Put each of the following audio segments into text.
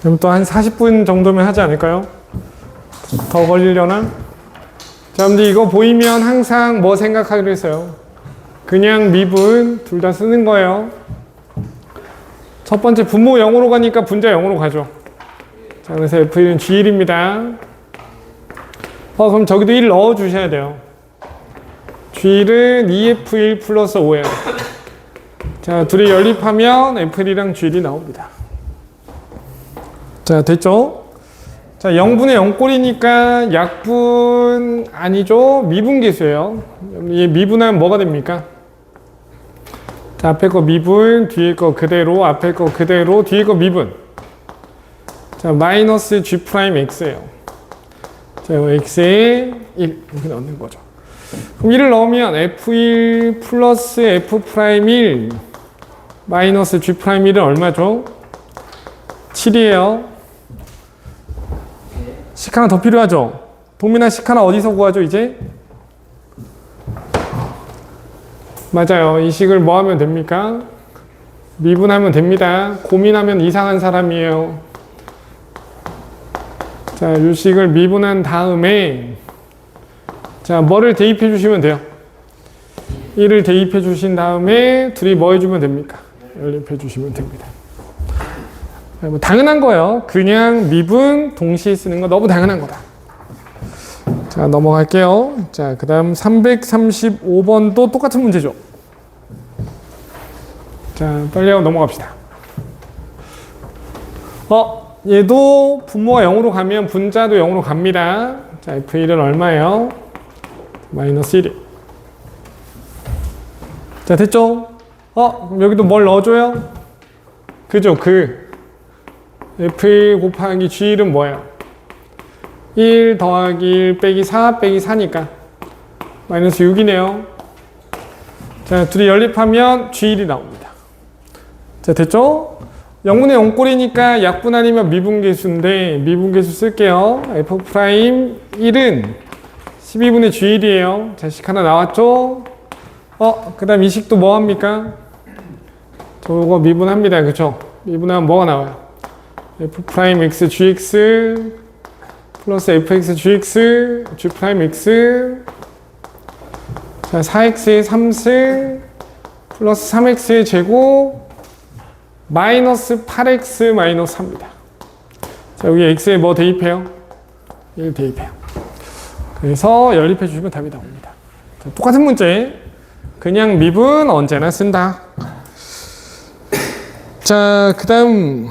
그럼 또 한 40분 정도면 하지 않을까요? 더 걸리려나? 자, 근데 이거 보이면 항상 뭐 생각하기로 했어요? 그냥 미분 둘 다 쓰는 거예요. 첫 번째 분모 0으로 가니까 분자 0으로 가죠. 자, 그래서 F1은 G1입니다. 그럼 저기도 1 넣어 주셔야 돼요. G1은 2F1 플러스 5예요. 자, 둘이 연립하면 F1이랑 G1이 나옵니다. 자, 됐죠? 자, 0분의 0꼴이니까 약분 아니죠? 미분계수예요. 얘 미분하면 뭐가 됩니까? 자, 앞에 거 미분, 뒤에 거 그대로, 앞에 거 그대로, 뒤에 거 미분. 자, 마이너스 G 프라임 X예요. 자, X에 1 이렇게 넣는 거죠. 그럼 1을 넣으면 F1 플러스 F 프라임 1 마이너스 G 프라임 1은 얼마죠? 7이에요. 식 하나 더 필요하죠? 동민아, 식 하나 어디서 구하죠, 이제? 맞아요. 이 식을 뭐 하면 됩니까? 미분하면 됩니다. 고민하면 이상한 사람이에요. 자, 이 식을 미분한 다음에 자, 뭐를 대입해 주시면 돼요? 1을 대입해 주신 다음에 둘이 뭐 해주면 됩니까? 연립해 주시면 됩니다. 뭐 당연한 거예요. 그냥 미분 동시에 쓰는 거 너무 당연한 거다. 자, 넘어갈게요. 자, 그 다음 335번도 똑같은 문제죠. 자, 빨리 하고 넘어갑시다. 얘도 분모가 0으로 가면 분자도 0으로 갑니다. 자, F1은 얼마예요? 마이너스 1이. 자, 됐죠? 그럼 여기도 뭘 넣어줘요? 그죠? F1 곱하기 G1은 뭐예요? 1 더하기 1 빼기 4 빼기 4니까 마이너스 6이네요. 자, 둘이 연립하면 G1이 나옵니다. 자, 됐죠? 0분의 0꼴이니까 약분 아니면 미분계수인데 미분계수 쓸게요. F'1은 12분의 G1이에요. 자, 식 하나 나왔죠? 그 다음 이 식도 뭐 합니까? 저거 미분합니다. 그쵸? 미분하면 뭐가 나와요? F'X Gx 플러스 Fx Gx G'X 자, 4x의 3승 플러스 3x의 제곱 마이너스 8x 마이너스 3입니다. 자, 여기 x에 뭐 대입해요? 1 대입해요. 그래서 연립해 주시면 답이 나옵니다. 자, 똑같은 문제. 그냥 미분 언제나 쓴다. 자, 그 다음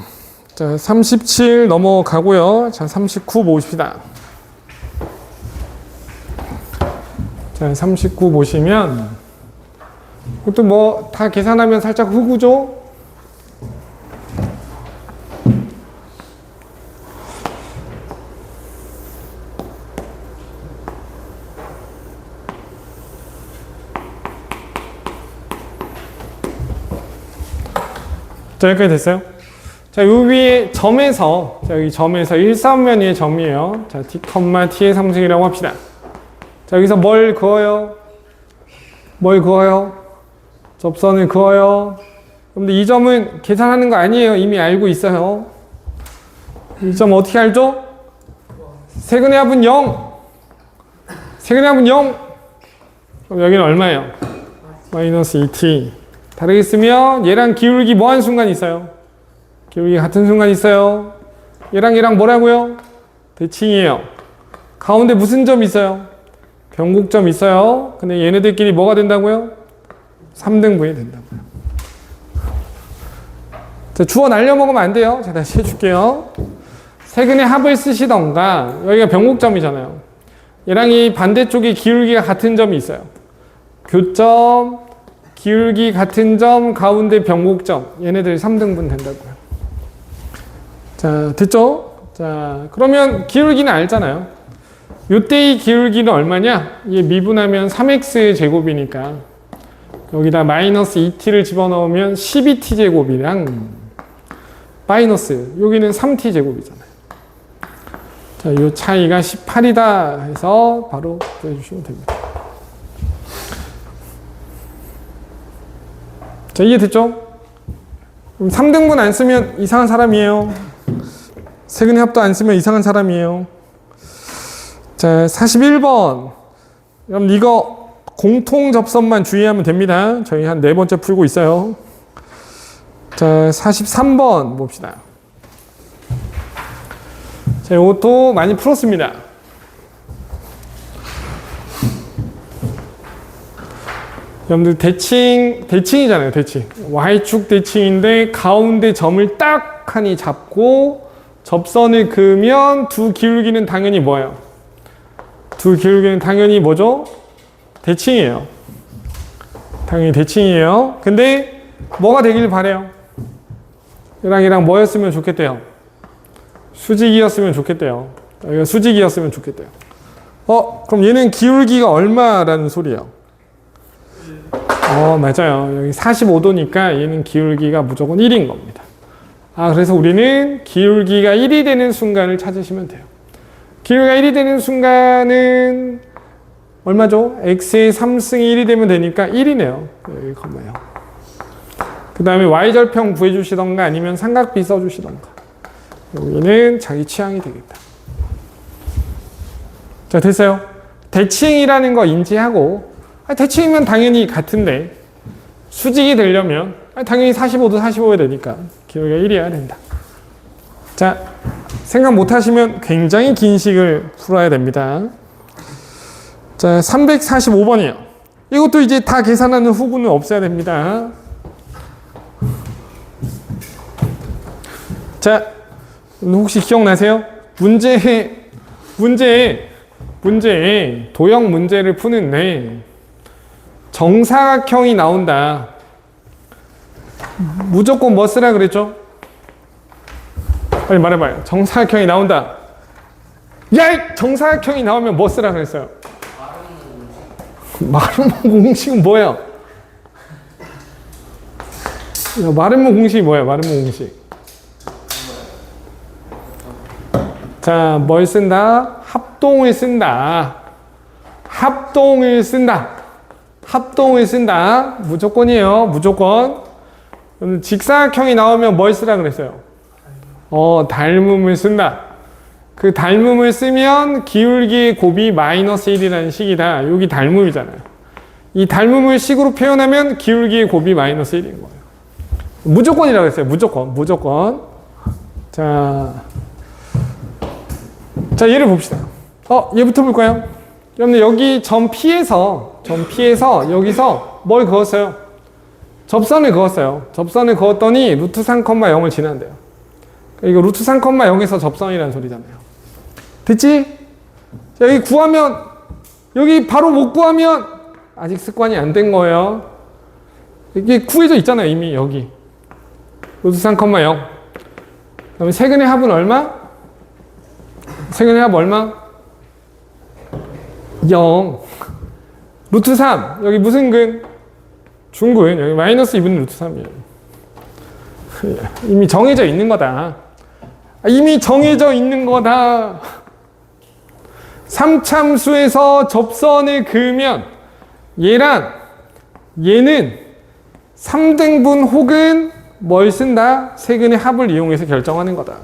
자, 37 넘어가고요. 자, 39 보십시다. 자, 39 보시면 그것도 뭐 다 계산하면 살짝 흑우죠? 자, 여기까지 됐어요? 자, 요 위에 점에서, 자, 여기 점에서 1사분면 위에 점이에요. 자, t, t의 3승이라고 합시다. 자, 여기서 뭘 그어요? 뭘 그어요? 접선을 그어요. 근데 이 점은 계산하는 거 아니에요. 이미 알고 있어요. 이 점 어떻게 알죠? 세근의 합은 0. 세근의 합은 0. 그럼 여기는 얼마예요? 마이너스 2t. 다르게 쓰면 얘랑 기울기 뭐 한 순간 있어요? 기울기 같은 순간 있어요. 얘랑 뭐라고요? 대칭이에요. 가운데 무슨 점 있어요? 변곡점 있어요. 근데 얘네들끼리 뭐가 된다고요? 3등분이 된다고요. 자, 주어 날려먹으면 안 돼요. 자, 다시 해줄게요. 세근의 합을 쓰시던가, 여기가 변곡점이잖아요. 얘랑 이 반대쪽에 기울기가 같은 점이 있어요. 교점, 기울기 같은 점, 가운데 변곡점. 얘네들 3등분 된다고요. 자, 됐죠? 자, 그러면 기울기는 알잖아요. 요때의 기울기는 얼마냐? 얘 미분하면 3x 제곱이니까 여기다 마이너스 2t를 집어넣으면 12t 제곱이랑 마이너스 여기는 3t 제곱이잖아요. 자, 요 차이가 18이다 해서 바로 구해주시면 됩니다. 자, 이해됐죠? 그럼 3등분 안 쓰면 이상한 사람이에요. 세근의 합도 안 쓰면 이상한 사람이에요. 자, 41번. 그럼 이거 공통 접선만 주의하면 됩니다. 저희 한 4번째 풀고 있어요. 자, 43번 봅시다. 자, 이것도 많이 풀었습니다. 여러분들 대칭이잖아요, 대칭. Y축 대칭인데 가운데 점을 딱 하니 잡고 접선을 그으면 두 기울기는 당연히 뭐예요? 두 기울기는 당연히 뭐죠? 대칭이에요. 당연히 대칭이에요. 근데 뭐가 되길 바래요? 얘랑 뭐였으면 좋겠대요? 수직이었으면 좋겠대요. 여기가 수직이었으면 좋겠대요. 그럼 얘는 기울기가 얼마라는 소리예요? 맞아요. 여기 45도니까 얘는 기울기가 무조건 1인 겁니다. 그래서 우리는 기울기가 1이 되는 순간을 찾으시면 돼요. 기울기가 1이 되는 순간은 얼마죠? x의 3승이 1이 되면 되니까 1이네요. 여기 컴마요. 그 다음에 y절평 구해주시던가 아니면 삼각비 써주시던가. 여기는 자기 취향이 되겠다. 자, 됐어요. 대칭이라는 거 인지하고, 대칭이면 당연히 같은데, 수직이 되려면, 당연히 45도 45야 되니까, 기울기가 1이어야 된다. 자, 생각 못 하시면 굉장히 긴 식을 풀어야 됩니다. 자, 345번이요. 이것도 이제 다 계산하는 후구는 없어야 됩니다. 자, 혹시 기억나세요? 문제에 도형 문제를 푸는데 정사각형이 나온다. 무조건 뭐 쓰라 그랬죠? 빨리 말해봐요. 정사각형이 나온다. 야! 정사각형이 나오면 뭐 쓰라 그랬어요? 마름모 공식은 뭐예요? 마름모 공식이 뭐예요? 마름모 공식. 자, 뭘 쓴다? 합동을 쓴다. 합동을 쓴다. 합동을 쓴다. 무조건이에요. 무조건. 그럼 직사각형이 나오면 뭘 쓰라 그랬어요? 닮음을 쓴다. 그 닮음을 쓰면 기울기의 곱이 마이너스 1이라는 식이다. 여기 닮음이잖아요. 이 닮음을 식으로 표현하면 기울기의 곱이 마이너스 1인 거예요. 무조건이라고 했어요. 무조건. 자, 얘를 봅시다. 얘부터 볼까요? 여러분들 여기 점 P에서 여기서 뭘 그었어요? 접선을 그었어요. 접선을 그었더니 루트 3,0을 지난대요. 이거 루트 3,0에서 접선이라는 소리잖아요. 됐지? 자, 여기 구하면, 여기 바로 못 구하면 아직 습관이 안 된 거예요. 이게 구해져 있잖아요. 이미 여기. 루트 3,0. 그러면 세근의 합은 얼마? 세근의 합 얼마? 0. 루트 3. 여기 무슨 근? 중근. 여기 마이너스 2분의 루트 3이에요. 이미 정해져 있는 거다. 이미 정해져 있는 거다. 3참수에서 접선을 그으면 얘랑 얘는 3등분 혹은 뭘 쓴다? 세근의 합을 이용해서 결정하는 거다.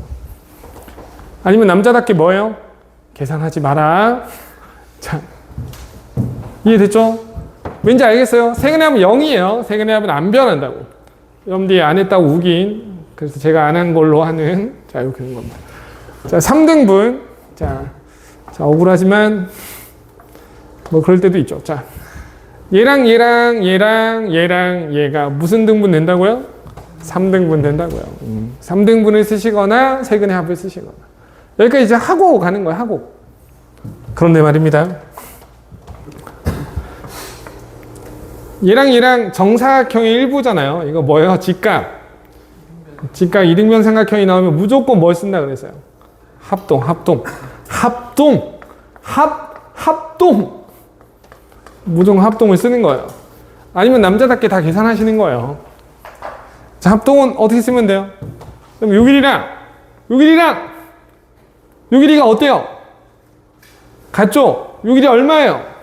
아니면 남자답게 뭐예요? 계산하지 마라. 자, 이해됐죠? 왠지 알겠어요? 세근의 합은 0이에요. 세근의 합은 안 변한다고. 여러분들이 안 했다고 우긴. 그래서 제가 안 한 걸로 하는. 자, 이렇게 되는 겁니다. 자, 3등분. 자, 억울하지만 뭐 그럴 때도 있죠. 자, 얘랑 얘가 무슨 등분 된다고요? 3등분 된다고요. 3등분을 쓰시거나 세근의 합을 쓰시거나. 여기까지 이제 하고 가는 거예요. 하고. 그런데 말입니다. 얘랑 정사각형의 일부잖아요. 이거 뭐예요? 직각 이등변 삼각형이 나오면 무조건 뭘 쓴다 그랬어요? 합동. 무조건 합동을 쓰는 거예요. 아니면 남자답게 다 계산하시는 거예요. 자, 합동은 어떻게 쓰면 돼요? 그럼 요 길이가 어때요? 같죠? 요 길이 얼마예요?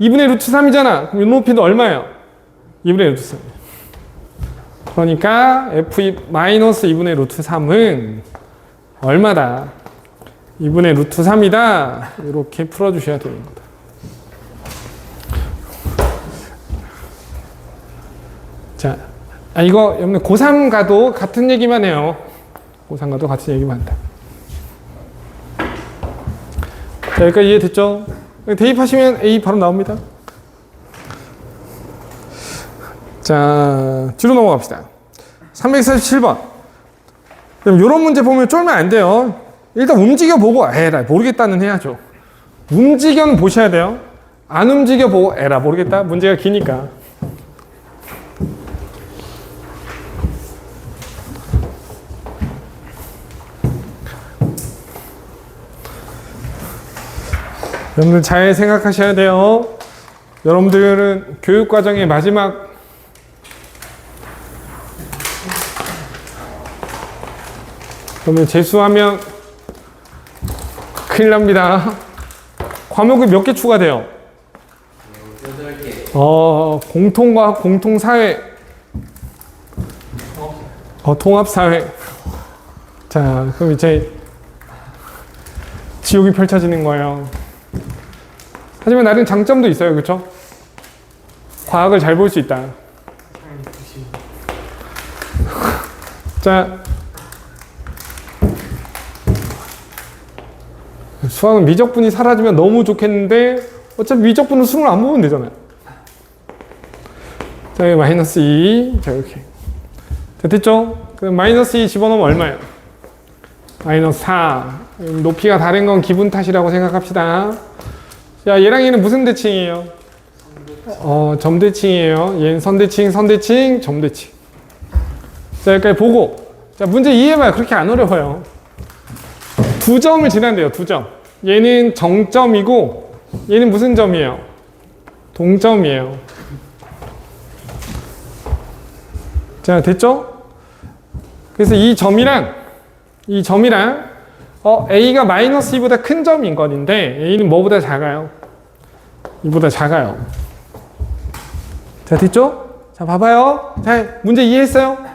2분의 루트 3이잖아. 그럼 요 높이도 얼마예요? 2분의 루트 3. 그러니까 f 마이너스 2분의 루트 3은 얼마다? 2분의 루트 3이다. 이렇게 풀어주셔야 되는 거다. 자, 이거 여러분 고3 가도 같은 얘기만 해요. 고3 가도 같은 얘기만 한다. 자, 여기까지 이해됐죠? 대입하시면 A 바로 나옵니다. 자, 뒤로 넘어갑시다. 347번. 그럼 이런 문제 보면 쫄면 안 돼요. 일단 움직여보고, 에라, 모르겠다는 해야죠. 움직여는 보셔야 돼요. 안 움직여보고, 에라, 모르겠다. 문제가 기니까. 여러분들 잘 생각하셔야 돼요. 여러분들은 교육과정의 마지막 그러면 재수하면 큰일 납니다. 과목이 몇 개 추가돼요? 8개. 공통과학, 공통사회, 통합사회. 자, 그럼 이제 지옥이 펼쳐지는 거예요. 하지만 나름 장점도 있어요. 그렇죠? 과학을 잘 볼 수 있다. 자, 수학은 미적분이 사라지면 너무 좋겠는데 어차피 미적분은 수능을 안 보면 되잖아요. 자, 여기 마이너스 2. 자, 이렇게. 자, 됐죠? 그럼 마이너스 2 집어넣으면 얼마예요? 마이너스 4. 높이가 다른 건 기분 탓이라고 생각합시다. 자, 얘랑 얘는 무슨 대칭이에요? 점대칭이에요. 얘는 선대칭, 선대칭, 점대칭. 자, 여기까지 보고. 자, 문제 이해해봐요. 그렇게 안 어려워요. 두 점을 지난대요. 두 점. 얘는 정점이고 얘는 무슨 점이에요? 동점이에요. 자, 됐죠? 그래서 이 점이랑 A가 마이너스 2보다 큰 점인 건데 A는 뭐보다 작아요? 이보다 작아요. 자, 됐죠? 자, 봐봐요. 자, 문제 이해했어요?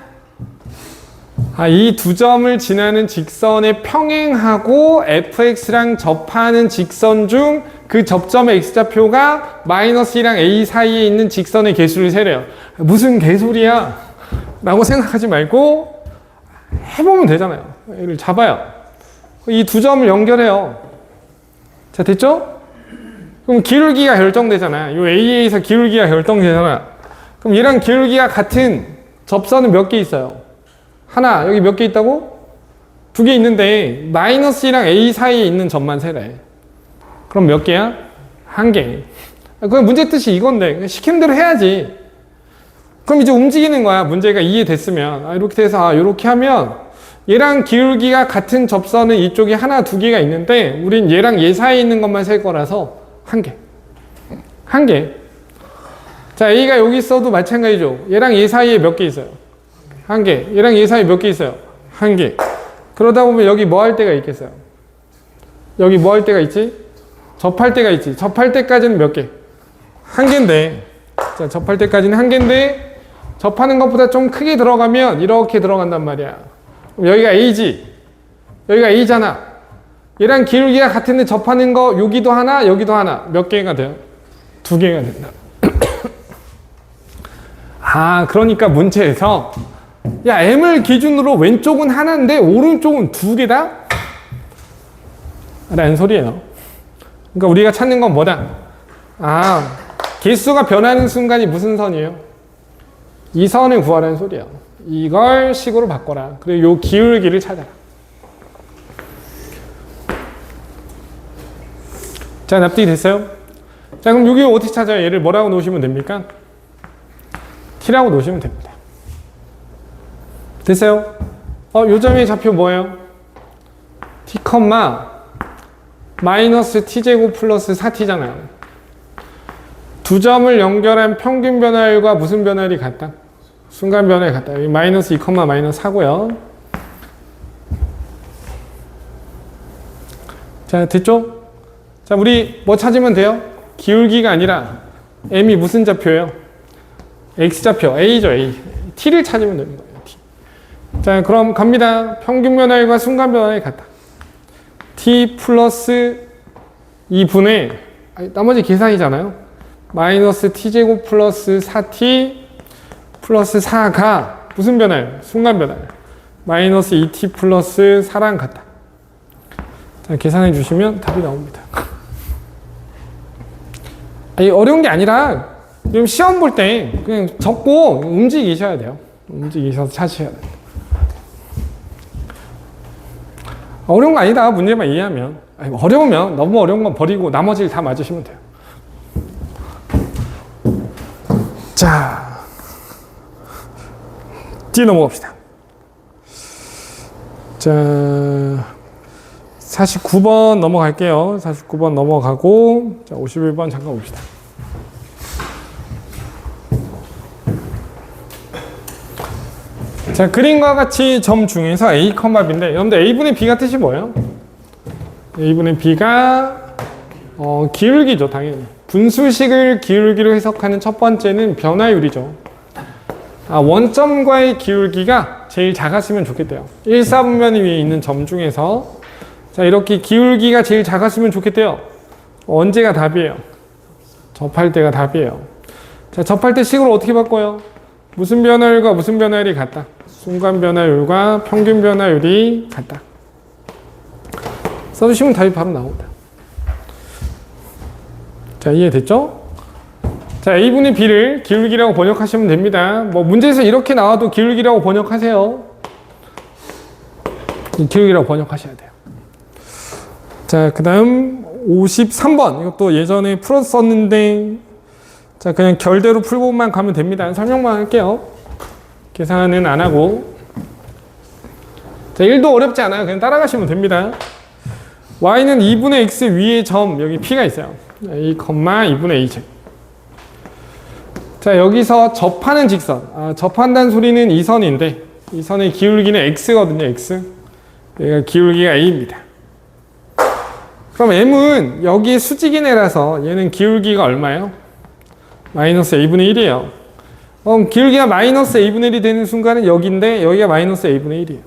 이 두 점을 지나는 직선의 평행하고 fx랑 접하는 직선 중 그 접점의 x좌표가 마이너스 2랑 a 사이에 있는 직선의 개수를 세래요. 무슨 개소리야? 라고 생각하지 말고 해보면 되잖아요. 얘를 잡아요. 이 두 점을 연결해요. 자, 됐죠? 그럼 기울기가 결정되잖아요. 이 A에서 기울기가 결정되잖아. 그럼 얘랑 기울기가 같은 접선은 몇 개 있어요? 하나. 여기 몇 개 있다고? 2개 있는데 마이너스 2랑 A 사이에 있는 점만 세래. 그럼 몇 개야? 1개. 그 문제 뜻이 이건데 시키는 대로 해야지. 그럼 이제 움직이는 거야. 문제가 이해됐으면. 이렇게 돼서 이렇게 하면 얘랑 기울기가 같은 접선은 이쪽에 하나, 2개가 있는데 우린 얘랑 얘 사이에 있는 것만 셀 거라서 1개. 1개. 자, A가 여기 있어도 마찬가지죠. 얘랑 얘 사이에 몇 개 있어요? 1개. 얘랑 얘 사이에 몇 개 있어요? 1개. 그러다 보면 여기 뭐 할 때가 있겠어요? 여기 뭐 할 때가 있지? 접할 때가 있지. 접할 때까지는 몇 개? 1개인데. 자, 접할 때까지는 1개인데 접하는 것보다 좀 크게 들어가면 이렇게 들어간단 말이야. 그럼 여기가 A지. 여기가 A잖아. 얘랑 기울기가 같은데 접하는 거 여기도 하나, 여기도 하나. 몇 개가 돼요? 2개가 된다. 그러니까 문제에서 야, M을 기준으로 왼쪽은 하나인데 오른쪽은 2개다? 라는 소리예요. 그러니까 우리가 찾는 건 뭐다? 개수가 변하는 순간이 무슨 선이에요? 이 선을 구하라는 소리예요. 이걸 식으로 바꿔라. 그리고 요 기울기를 찾아라. 자, 납득이 됐어요? 자, 그럼 여기 어떻게 찾아요? 얘를 뭐라고 놓으시면 됩니까? t라고 놓으시면 됩니다. 됐어요? 요 점의 좌표 뭐예요? t, 마이너스 t제곱 플러스 4t잖아요. 두 점을 연결한 평균 변화율과 무슨 변화율이 같다? 순간 변화율이 같다. 여기 마이너스 2, 마이너스 4고요. 자, 됐죠? 자, 우리 뭐 찾으면 돼요? 기울기가 아니라 m이 무슨 좌표예요? x좌표, a죠, a. t를 찾으면 되는 거예요. t. 자, 그럼 갑니다. 평균 변화율과 순간 변화율이 같다. t 플러스 2분의 나머지 계산이잖아요. 마이너스 t제곱 플러스 4t 플러스 4가 무슨 변화율? 순간 변화율. 마이너스 2t 플러스 4랑 같다. 자, 계산해 주시면 답이 나옵니다. 아니, 어려운 게 아니라 지금 시험 볼 때 그냥 적고 움직이셔야 돼요. 움직이셔서 찾으셔야 돼요. 어려운 거 아니다. 문제만 이해하면. 아니, 어려우면 너무 어려운 건 버리고 나머지를 다 맞으시면 돼요. 자, 뒤에 넘어갑시다. 자, 49번 넘어갈게요. 49번 넘어가고, 자, 51번 잠깐 봅시다. 자, 그림과 같이 점 중에서 A, B인데, 여러분들 A분의 B가 뜻이 뭐예요? A분의 B가 기울기죠, 당연히. 분수식을 기울기로 해석하는 첫 번째는 변화율이죠. 원점과의 기울기가 제일 작았으면 좋겠대요. 1, 4분면 위에 있는 점 중에서 자, 이렇게 기울기가 제일 작았으면 좋겠대요. 언제가 답이에요? 접할 때가 답이에요. 자, 접할 때 식으로 어떻게 바꿔요? 무슨 변화율과 무슨 변화율이 같다? 순간 변화율과 평균 변화율이 같다. 써주시면 답이 바로 나옵니다. 자, 이해됐죠? 자, A분의 B를 기울기라고 번역하시면 됩니다. 뭐 문제에서 이렇게 나와도 기울기라고 번역하세요. 기울기라고 번역하셔야 돼요. 자, 그 다음 53번. 이것도 예전에 풀었었는데 자, 그냥 결대로 풀고만 가면 됩니다. 설명만 할게요. 계산은 안 하고. 자, 1도 어렵지 않아요. 그냥 따라가시면 됩니다. y는 2분의 x 위에 점, 여기 p가 있어요. a, 2분의 a제. 자, 여기서 접하는 직선. 접한다는 소리는 이 선인데, 이 선의 기울기는 x거든요, x. 여기가 기울기가 a입니다. 그럼 m은 여기에 수직이네라서 얘는 기울기가 얼마예요? 마이너스 a분의 1이에요. 그럼 기울기가 마이너스 a분의 1이 되는 순간은 여기인데 여기가 마이너스 a분의 1이에요.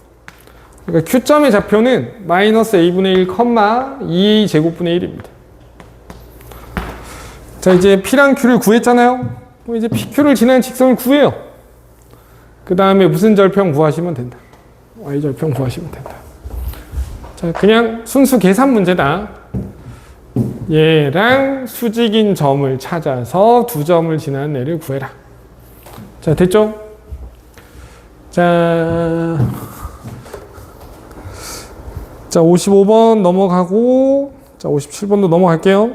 그러니까 Q점의 좌표는 마이너스 a분의 1, 2a 제곱분의 1입니다. 자, 이제 P랑 Q를 구했잖아요. 그럼 이제 PQ를 지나는 직선을 구해요. 그 다음에 무슨 절편 구하시면 된다. Y절편 구하시면 된다. 자, 그냥 순수 계산 문제다. 얘랑 수직인 점을 찾아서 두 점을 지나는 애를 구해라. 자, 됐죠? 자, 55번 넘어가고, 자, 57번도 넘어갈게요.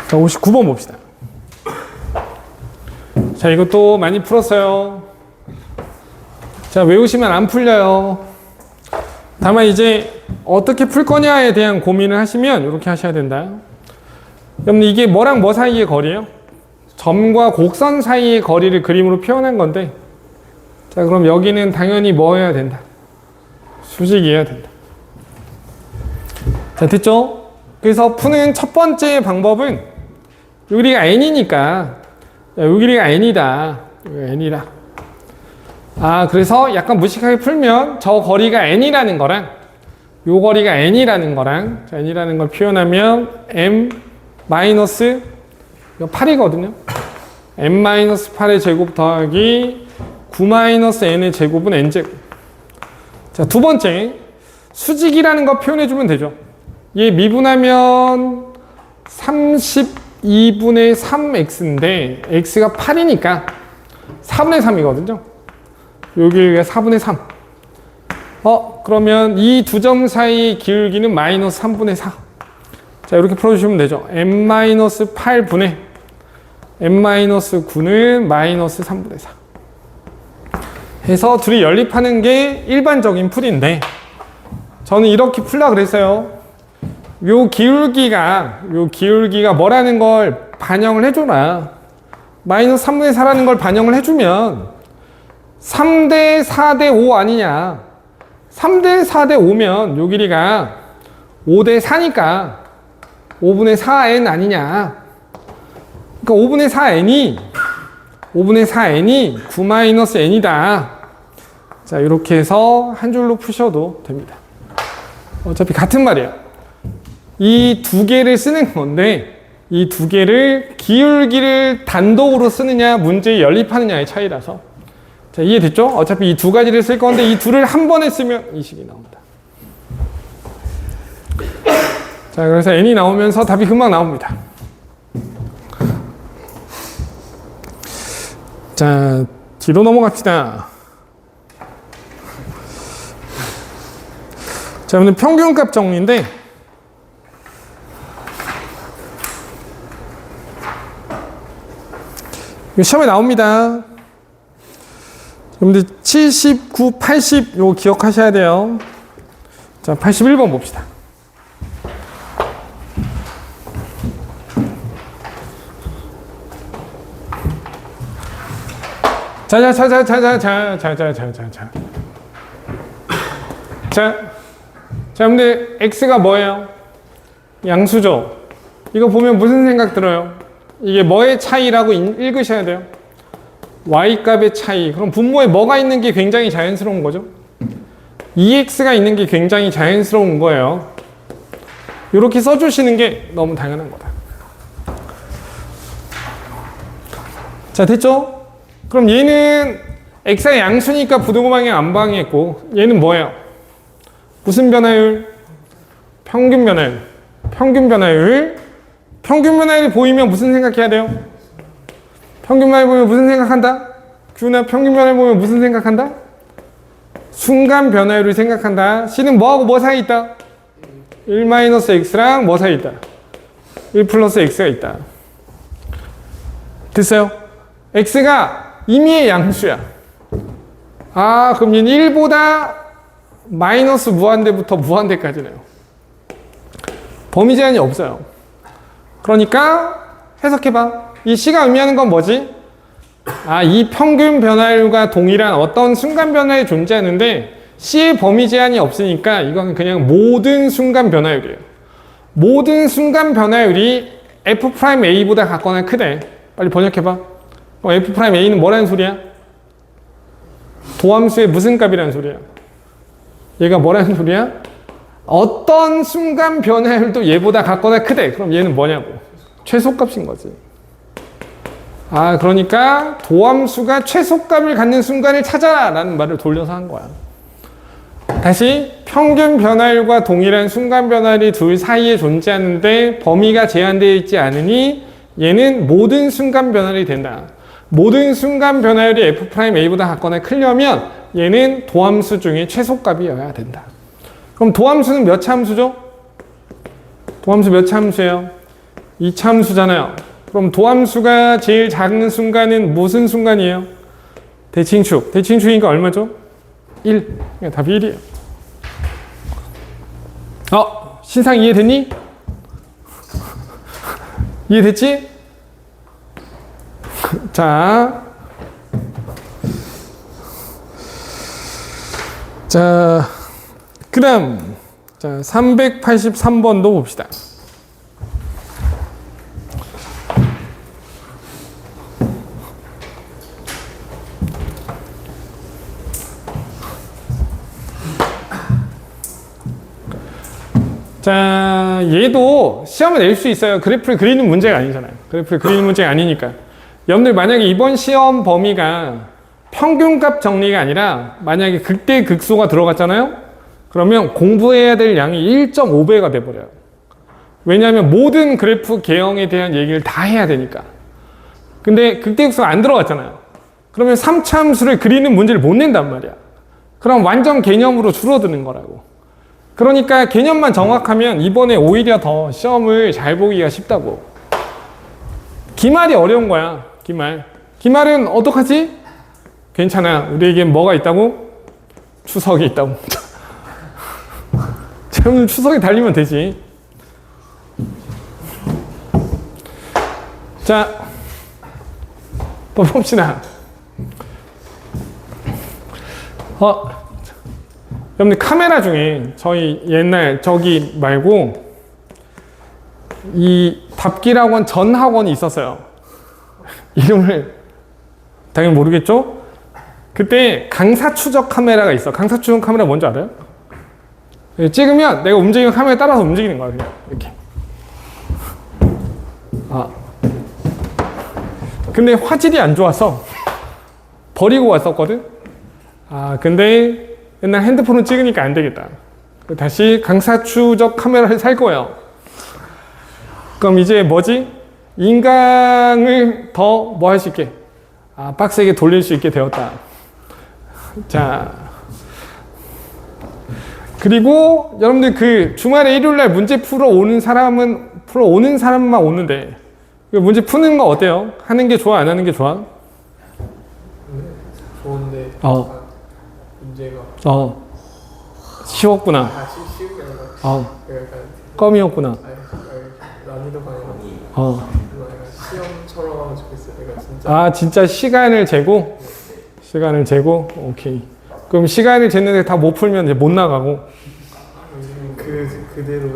자, 59번 봅시다. 자, 이것도 많이 풀었어요. 자, 외우시면 안 풀려요. 다만 이제 어떻게 풀 거냐에 대한 고민을 하시면 이렇게 하셔야 된다. 여러분, 이게 뭐랑 뭐 사이의 거리예요? 점과 곡선 사이의 거리를 그림으로 표현한 건데, 자, 그럼 여기는 당연히 뭐 해야 된다? 수직이어야 된다. 자, 됐죠? 그래서 푸는 첫 번째 방법은 요 길이가 n이니까 요 길이가 n이다. n이다. 그래서 약간 무식하게 풀면 저 거리가 n이라는 거랑 요 거리가 n이라는 거랑 자, n이라는 걸 표현하면 m 마이너스 8이거든요. m 마이너스 8의 제곱 더하기 9 마이너스 n의 제곱은 n제곱. 자, 두 번째 수직이라는 거 표현해주면 되죠. 얘 미분하면 32분의 3x인데 x가 8이니까 4분의 3이거든요. 여기가 4분의 3. 그러면 이 두 점 사이 기울기는 마이너스 3분의 4. 자, 이렇게 풀어주시면 되죠. m-8분의 m-9는 마이너스 3분의 4. 해서 둘이 연립하는 게 일반적인 풀인데 저는 이렇게 풀라 그랬어요. 요 기울기가 뭐라는 걸 반영을 해줘라. 마이너스 3분의 4라는 걸 반영을 해주면 3대 4대 5 아니냐. 3대 4대 5면 요 길이가 5대 4니까 5분의 4n 아니냐. 그러니까 5분의 4n이 9-n이다. 자, 이렇게 해서 한 줄로 푸셔도 됩니다. 어차피 같은 말이에요. 이 두 개를 쓰는 건데 이 두 개를 기울기를 단독으로 쓰느냐 문제에 연립하느냐의 차이라서. 자, 이해됐죠? 어차피 이 두 가지를 쓸 건데 이 둘을 한 번에 쓰면 이 식이 나옵니다. 자, 그래서 n이 나오면서 답이 금방 나옵니다. 자, 뒤로 넘어갑시다. 자, 오늘 평균값 정리인데 이거 시험에 나옵니다. 여러분들 79, 80 이거 기억하셔야 돼요. 자, 81번 봅시다. 자, 여러분들 x가 뭐예요? 양수죠. 이거 보면 무슨 생각 들어요? 이게 뭐의 차이라고 읽으셔야 돼요. y값의 차이. 그럼 분모에 뭐가 있는 게 굉장히 자연스러운 거죠? 2x가 있는 게 굉장히 자연스러운 거예요. 이렇게 써주시는 게 너무 당연한 거다. 자, 됐죠? 그럼 얘는 x가 양수니까 부등호 방향 안 방해했고 얘는 뭐예요? 무슨 변화율? 평균 변화율. 평균 변화율. 평균 변화율이 보이면 무슨 생각해야 돼요? 평균 변화율 보면 무슨 생각한다? 규나 평균 변화율 보면 무슨 생각한다? 순간 변화율을 생각한다. C는 뭐하고 뭐 사이에 있다? 1-x랑 뭐 사이에 있다? 1 플러스 x가 있다. 됐어요? x가 임의의 양수야. 아, 그럼 얘는 1보다 마이너스 무한대부터 무한대까지네요. 범위 제한이 없어요. 그러니까 해석해봐. 이 C가 의미하는 건 뭐지? 아, 이 평균 변화율과 동일한 어떤 순간 변화에 존재하는데 C의 범위 제한이 없으니까 이건 그냥 모든 순간 변화율이에요. 모든 순간 변화율이 F'A보다 같거나 크대. 빨리 번역해봐. F'A는 뭐라는 소리야? 도함수의 무슨 값이라는 소리야? 얘가 뭐라는 소리야? 어떤 순간 변화율도 얘보다 같거나 크대. 그럼 얘는 뭐냐고? 최소값인 거지. 아, 그러니까 도함수가 최소값을 갖는 순간을 찾아라 라는 말을 돌려서 한 거야. 다시 평균 변화율과 동일한 순간 변화율이 둘 사이에 존재하는데 범위가 제한되어 있지 않으니 얘는 모든 순간 변화율이 된다. 모든 순간 변화율이 F'A보다 같거나 크려면 얘는 도함수 중에 최소값이어야 된다. 그럼 도함수는 몇 차 함수죠? 도함수 몇 차 함수예요? 2차 함수잖아요. 그럼 도함수가 제일 작은 순간은 무슨 순간이에요? 대칭축. 대칭축이니까 얼마죠? 1. 그러니까 답이 1이에요. 신상 이해됐니? 이해됐지? 자, 그 다음, 383번도 봅시다. 자, 얘도 시험을 낼 수 있어요. 그래프를 그리는 문제가 아니잖아요. 그래프를 그리는 문제가 아니니까. 여러분들 만약에 이번 시험 범위가 평균값 정리가 아니라 만약에 극대 극소가 들어갔잖아요. 그러면 공부해야 될 양이 1.5배가 돼버려요. 왜냐하면 모든 그래프 개형에 대한 얘기를 다 해야 되니까. 근데 극대 극소가 안 들어갔잖아요. 그러면 3차 함수를 그리는 문제를 못 낸단 말이야. 그럼 완전 개념으로 줄어드는 거라고. 그러니까 개념만 정확하면 이번에 오히려 더 시험을 잘 보기가 쉽다고. 기말이 어려운 거야. 기말은 어떡하지? 괜찮아. 우리에겐 뭐가 있다고? 추석이 있다고. 오늘 추석에 달리면 되지. 자, 또 봅시다. 여러분들 카메라 중에 저희 옛날 저기 말고 이 답기라고 한 전 학원이 있었어요. 이름을 당연히 모르겠죠? 그때 강사 추적 카메라가 있어. 강사 추적 카메라 뭔지 알아요? 찍으면 내가 움직이는 카메라에 따라서 움직이는 거야. 그냥 이렇게. 근데 화질이 안 좋아서 버리고 왔었거든. 근데 옛날 핸드폰을 찍으니까 안 되겠다. 다시 강사 추적 카메라를 살 거예요. 그럼 이제 뭐지? 인강을 더 뭐 할 수 있게, 빡세게 돌릴 수 있게 되었다. 자, 그리고 여러분들 그 주말에 일요일날 문제 풀어 오는 사람만 오는데 문제 푸는 거 어때요? 하는 게 좋아, 안 하는 게 좋아? 좋은데 문제가 쉬웠구나. 쉬운 게 아니라 약간 껌이었구나. 난이도가 아니라 시험처럼 하면 좋겠어요. 내가 진짜 진짜 시간을 재고? 시간을 재고? 오케이. 그럼 시간을 쟀는데 다 못 풀면 이제 못 나가고. 그대로.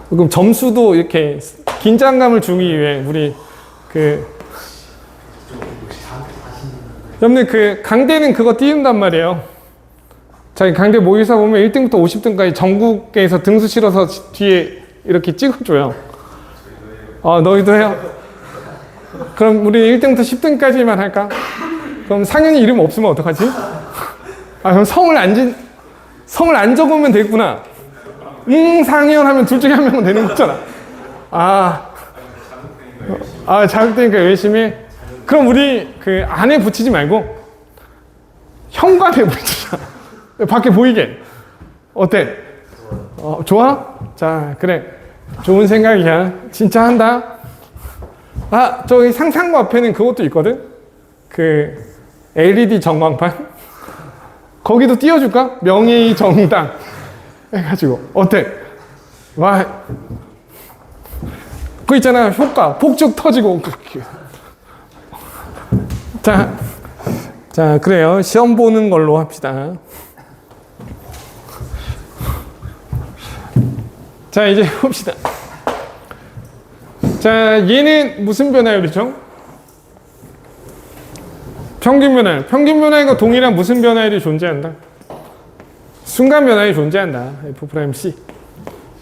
그럼 점수도 이렇게 긴장감을 주기 위해 우리 여러분들 그 강대는 그거 띄운단 말이에요. 자, 강대 모의사 보면 1등부터 50등까지 전국에서 등수 실어서 뒤에 이렇게 찍어줘요. 너희도 해요? 그럼 우리 1등부터 10등까지만 할까? 그럼 상현이 이름 없으면 어떡하지? 그럼 성을 안 적으면 되겠구나. 상현 하면 둘 중에 한 명은 되는 거잖아. 자극되니까 열심히 해. 그럼 우리 그 안에 붙이지 말고 현관에 붙이자. 밖에 보이게. 어때? 좋아? 자, 그래. 좋은 생각이야. 진짜 한다. 저기 상상고 앞에는 그것도 있거든? 그 LED 전광판? 거기도 띄워줄까? 명예의 정당 해가지고 어때? 그거 있잖아, 효과 폭죽 터지고. 자, 그래요. 시험 보는 걸로 합시다. 자, 이제 봅시다. 자, 얘는 무슨 변화율이죠? 평균 변화율. 평균 변화율과 동일한 무슨 변화율이 존재한다? 순간 변화율이 존재한다. F'C.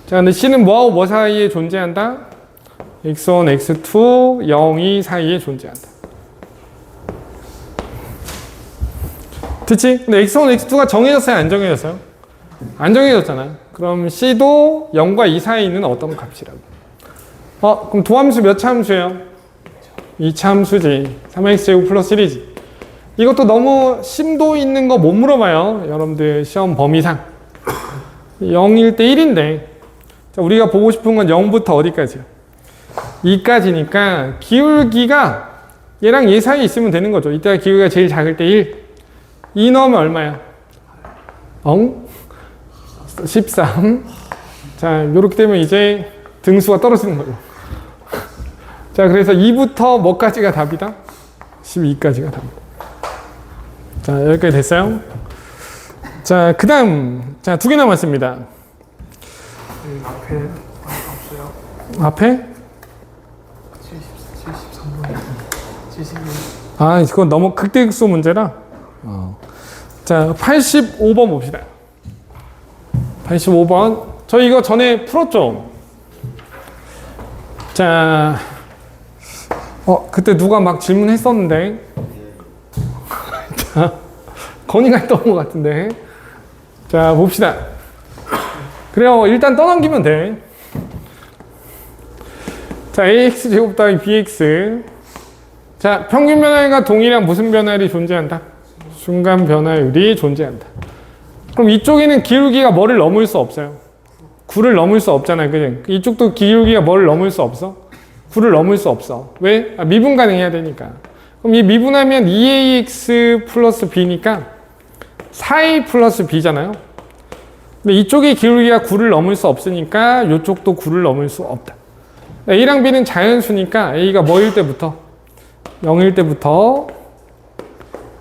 자, 근데 C는 뭐하고 뭐 사이에 존재한다? X1, X2, 0, 2 사이에 존재한다. 그치? 근데 X1, X2가 정해졌어요? 안 정해졌어요? 안 정해졌잖아. 그럼 C도 0과 2 사이에 있는 어떤 값이라고? 그럼 도함수 몇 차 함수예요? 2차 함수지. 3x제곱 플러스 1이지. 이것도 너무 심도 있는 거 못 물어봐요. 여러분들 시험 범위상. 0일 때 1인데. 자, 우리가 보고 싶은 건 0부터 어디까지요? 2까지니까 기울기가 얘랑 얘 사이에 있으면 되는 거죠. 이때가 기울기가 제일 작을 때 1. 2 넣으면 얼마야? 13. 자, 요렇게 되면 이제 등수가 떨어지는 거죠. 자, 그래서 2부터 뭐까지가 답이다? 12까지가 답이다. 자, 여기까지 됐어요? 자, 그 다음. 자, 2개 남았습니다. 앞에 없어요. 앞에? 73번. 76. 이건 너무 극대극소 문제라. 자, 85번 봅시다. 85번. 저 이거 전에 풀었죠? 자, 그때 누가 막 질문했었는데. 자, 건이가 했던 것 같은데. 자, 봅시다. 그래요. 일단 떠넘기면 돼. 자, ax 제곱 더하기 bx. 자, 평균 변화율과 동일한 무슨 변화율이 존재한다? 순간 변화율이 존재한다. 그럼 이쪽에는 기울기가 뭐를 넘을 수 없어요? 9를 넘을 수 없잖아요. 그지? 이쪽도 기울기가 뭐를 넘을 수 없어? 9를 넘을 수 없어. 왜? 미분 가능해야 되니까. 그럼 이 미분하면 2ax 플러스 b니까 4a 플러스 b잖아요. 근데 이쪽의 기울기가 9를 넘을 수 없으니까 이쪽도 9를 넘을 수 없다. a랑 b는 자연수니까 a가 뭐일 때부터? 0일 때부터.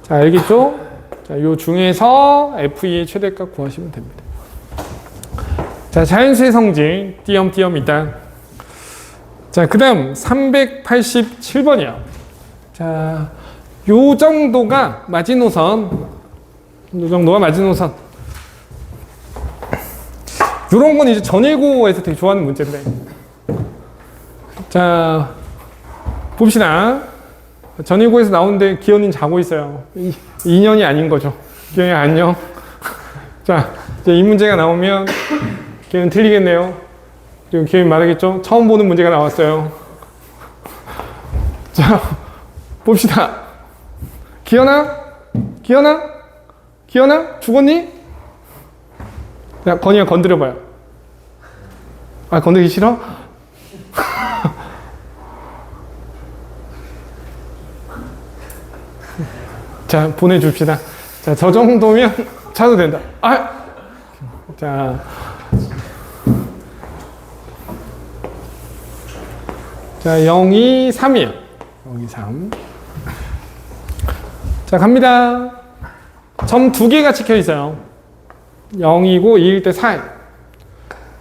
자, 알겠죠? 자, 요 중에서 f2의 최대값 구하시면 됩니다. 자, 자연수의 성질 띄엄띄엄이다. 자, 그 다음 387번이요. 자, 요 정도가 마지노선 이 정도가 마지노선. 이런 건 이제 전일고에서 되게 좋아하는 문제인데. 자, 봅시다. 전일고에서 나오는데 기현이는 자고 있어요. 2년이 아닌 거죠. 기현이 안녕. 자, 이제 이 문제가 나오면 기현은 틀리겠네요. 그리고 기현이 말하겠죠. 처음 보는 문제가 나왔어요. 자, 봅시다. 기현아? 죽었니? 야, 건이야, 건드려봐요. 아, 건드리기 싫어? 자, 보내줍시다. 자, 저 정도면 차도 된다. 아! 자. 자, 0, 2, 3이에요. 0, 2, 3. 자, 갑니다. 점 2개가 찍혀 있어요. 0이고 2일 때 4예요.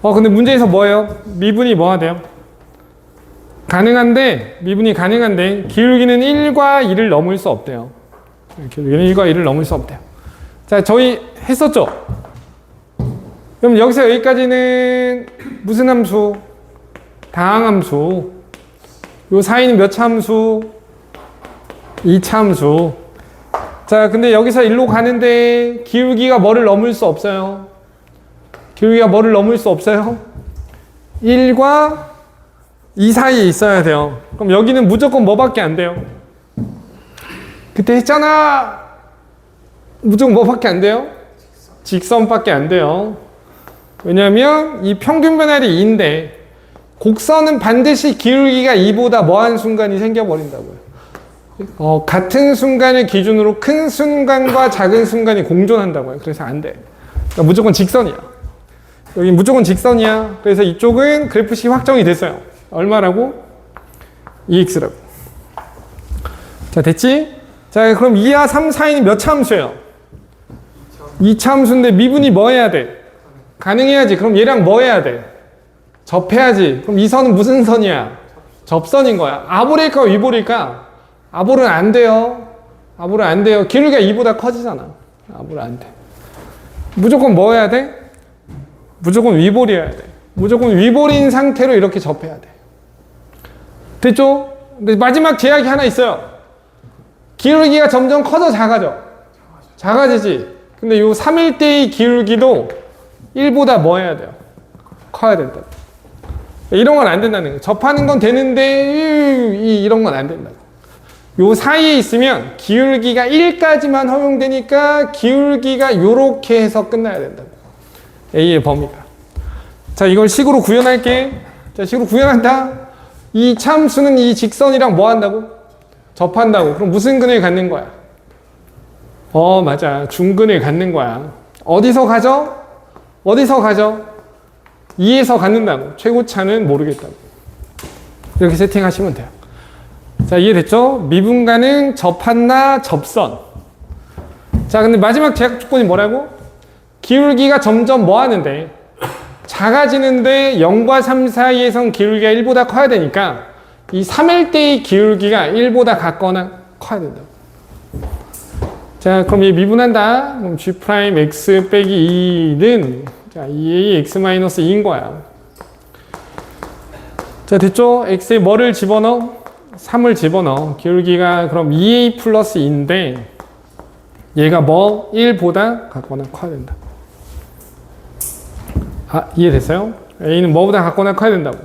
근데 문제에서 뭐예요? 미분이 뭐가 돼요? 미분이 가능한데, 기울기는 1과 2를 넘을 수 없대요. 기울기는 1과 2를 넘을 수 없대요. 자, 저희 했었죠? 그럼 여기서 여기까지는 무슨 함수? 다항함수. 요 사이는 몇 차 함수? 2차 함수. 자, 근데 여기서 1로 가는데 기울기가 뭐를 넘을 수 없어요? 기울기가 뭐를 넘을 수 없어요? 1과 2 사이에 있어야 돼요. 그럼 여기는 무조건 뭐밖에 안 돼요? 그때 했잖아! 무조건 뭐밖에 안 돼요? 직선밖에 안 돼요. 왜냐면 이 평균 변화율이 2인데 곡선은 반드시 기울기가 2보다 뭐한 순간이 생겨버린다고요. 같은 순간을 기준으로 큰 순간과 작은 순간이 공존한다고요. 그래서 안 돼. 그러니까 무조건 직선이야. 여기 무조건 직선이야. 그래서 이쪽은 그래프식 확정이 됐어요. 얼마라고? 2x라고. 자, 됐지? 자, 그럼 2와 3 사이는 몇 차 함수예요? 2차 함수인데 미분이 뭐 해야 돼? 가능해야지. 그럼 얘랑 뭐 해야 돼? 접해야지. 그럼 이 선은 무슨 선이야? 접선인 거야. 아볼일까 위볼일까? 아볼은 안 돼요. 아볼은 안 돼요. 기울기가 2보다 커지잖아. 아볼은 안 돼. 무조건 뭐 해야 돼? 무조건 위볼이어야 돼. 무조건 위볼인 상태로 이렇게 접해야 돼. 됐죠? 근데 마지막 제약이 하나 있어요. 기울기가 점점 커져 작아져? 작아지지. 근데 요 3일 때의 기울기도 1보다 뭐 해야 돼요? 커야 된다. 이런 건 안 된다는 거예요. 접하는 건 되는데 이런 건 안 된다고. 요 사이에 있으면 기울기가 1까지만 허용되니까 기울기가 요렇게 해서 끝나야 된다고. A의 범위가. 자, 이걸 식으로 구현할게. 자, 식으로 구현한다. 이 참수는 이 직선이랑 뭐 한다고? 접한다고. 그럼 무슨 근을 갖는 거야? 맞아. 중근을 갖는 거야. 어디서 가져? 2에서 갖는다고. 최고차는 모르겠다고. 이렇게 세팅하시면 돼요. 자, 이해됐죠? 미분간은 접한다, 접선. 자, 근데 마지막 제약 조건이 뭐라고? 기울기가 점점 뭐 하는데? 작아지는데 0과 3 사이에선 기울기가 1보다 커야 되니까 이 3일 때의 기울기가 1보다 같거나 커야 된다고. 자, 그럼 이 미분한다. 그럼 G' X 빼기 2는 자, 2A X 마이너스 2인 거야. 자, 됐죠? X에 뭐를 집어넣어? 3을 집어넣어. 기울기가 그럼 2A 플러스 2인데 얘가 뭐? 1보다 같거나 커야 된다. 아, 이해됐어요? A는 뭐보다 같거나 커야 된다고.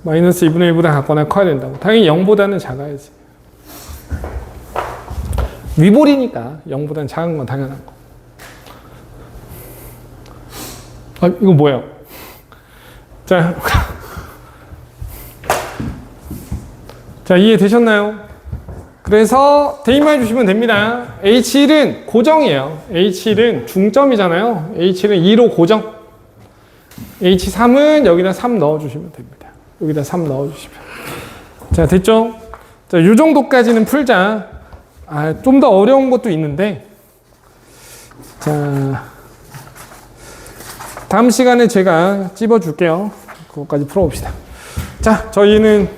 마이너스 2분의 1보다 같거나 커야 된다고. 당연히 0보다는 작아야지. 위볼이니까 0보다는 작은 건 당연한 거. 아, 이거 뭐예요? 자, 자, 이해되셨나요? 그래서 대입만 해주시면 됩니다. H1은 고정이에요. H1은 중점이잖아요. H1은 2로 고정. H3은 여기다 3 넣어주시면 됩니다. 여기다 3 넣어주시면. 자, 됐죠? 자, 이 정도까지는 풀자. 좀 더 어려운 것도 있는데. 자, 다음 시간에 제가 찝어줄게요. 그것까지 풀어봅시다. 자, 저희는